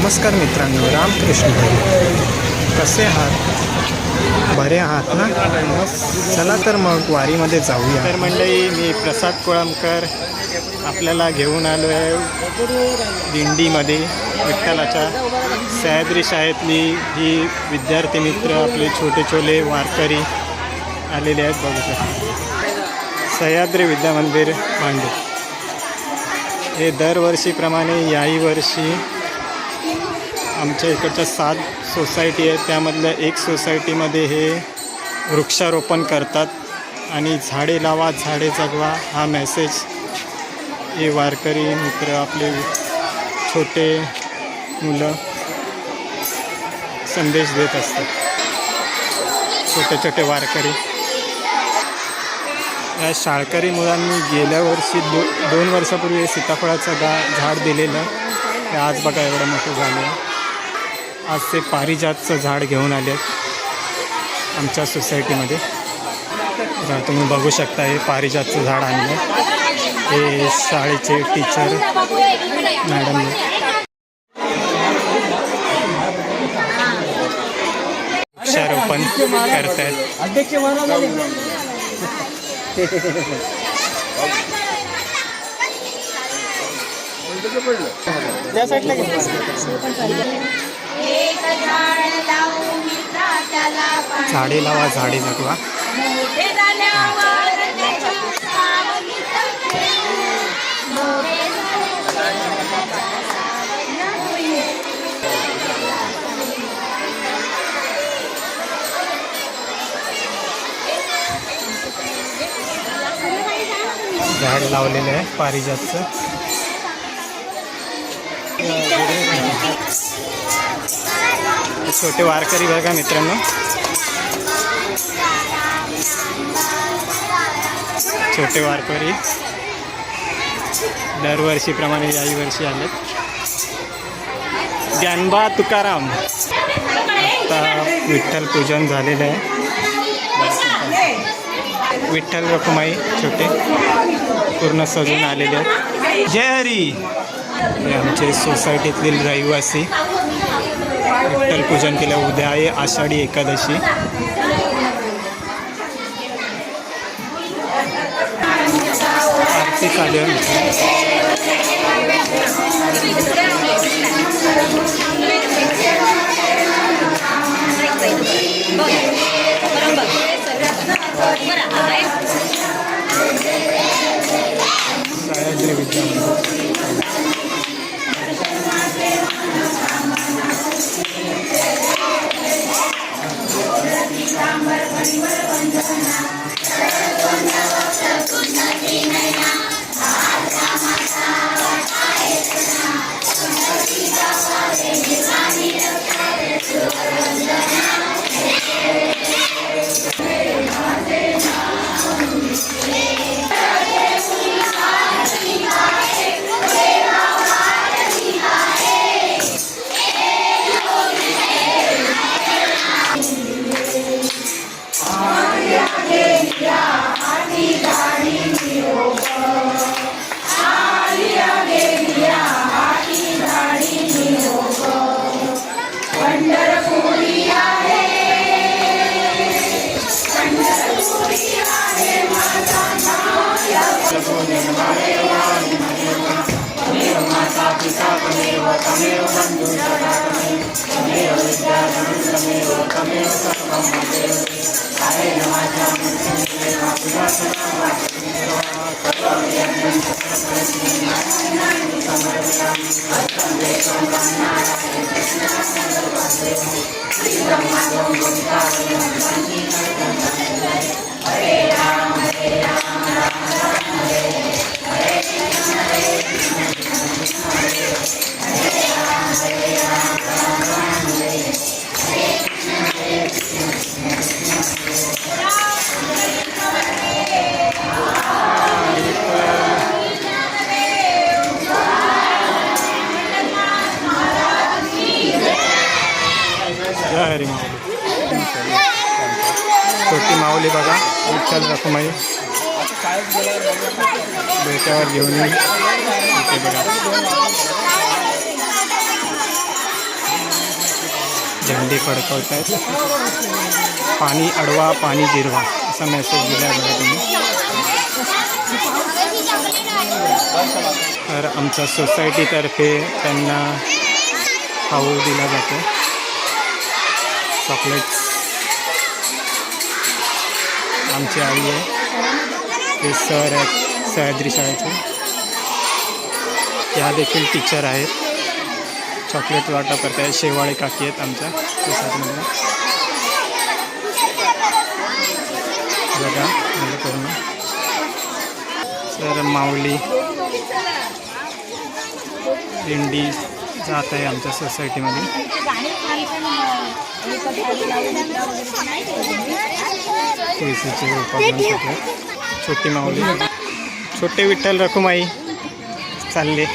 नमस्कार मित्रांनो, रामकृष्ण कसे आहात? बरे आहात ना? चला तर मग वारीमध्ये जाऊया. तर मंडळी, मी प्रसाद कोळंबकर आपल्याला घेऊन आलो आहे दिंडीमध्ये. विठ्ठलाच्या सह्याद्री शाळेतली ही विद्यार्थी मित्र आपले छोटे छोले वारकरी आलेले आहेत. बघू शकता सह्याद्री विद्यामंदिर मांडू. हे दरवर्षीप्रमाणे याही वर्षी आमच्या इकडच्या 7 सोसायटी आहेत, त्यामधल्या एक सोसायटीमध्ये हे वृक्षारोपण करतात आणि झाडे लावा झाडे जगवा हा मेसेज हे वारकरी मित्र आपले छोटे मुलं संदेश देत असतात. छोटे छोटे वारकरी या शाळकरी मुलांनी गेल्या वर्षी 2 वर्षापूर्वी सीताफळाचं झाड दिलेलं, ते आज बघा एवढं मोठं झालं. आज ते पारिजातचं झाड घेऊन आले आहेत आमच्या सोसायटीमध्ये. तुम्ही बघू शकता हे पारिजातचं झाड आणलं. हे शाळेचे टीचर मॅडम वृक्षारोपण करत आहेत. झाडे लावा झाडे जगवा. झाड लावलेलं आहे पारिजातचं. छोटे वारकरी बघा मित्रांनो, छोटे वारकरी दरवर्षीप्रमाणे याही वर्षी आलेत. ज्ञानबा तुकाराम. आता विठ्ठल पूजन झालेलं आहे. विठ्ठल रखुमाई छोटे पूर्ण सजून आलेले आहेत. जय हरी. हे आमचे सोसायटीतील रहिवासी विठ्ठल पूजन केलं. उद्या आहे आषाढी एकादशी. आरती चालू आहे. सह्याद्री विद्यामंदिर. हरी माऊली. छोटी माऊली बघा, विठ्ठल रखुमाई बेटावर घेऊन इथे बघा. झेंडे फडकवत आहेत. पाणी अडवा पाणी जिरवा असा मेसेज दिला आहे बघा तुम्ही. तर आमच्या सोसायटीतर्फे त्यांना खाऊ दिला जातो, चॉकलेट्स. आमची आई आहे, ते सर आहेत सह्याद्री शाळेचे, त्या देखील टीचर आहेत. चॉकलेट वाटप करत आहेत. शेवाळे काकी आहेत आमच्या सोसायटीमध्ये बघा पूर्ण. तर माऊली दिंडी जात आहे आमच्या सोसायटीमध्ये. तुळशीचे उपक्रम करते. छोटी माऊली, छोटे विठ्ठल रखुमाई चालले.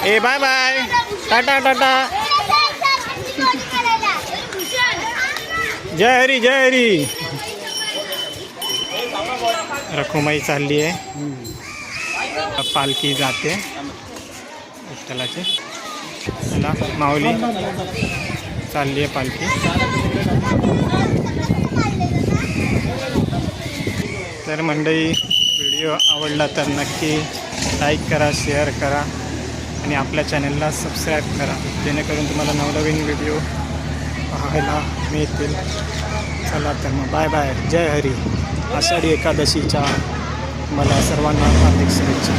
ए बाय बाय, टाटा टाटा, जय हरी जय हरी. रखुमाई चालली आहे. पालखी जाते विठ्ठलाची. चला माऊली चालली आहे पालखी. तर मंडळी, व्हिडिओ आवडला तर नक्की लाईक करा, शेअर करा आणि आपल्या चॅनलला सबस्क्राईब करा, जेणेकरून तुम्हाला नवनवीन व्हिडिओ पाहायला मिळतील. चला तर मग बाय बाय, जय हरी. आषाढी एकादशीच्या मला सर्वांना हार्दिक शुभेच्छा.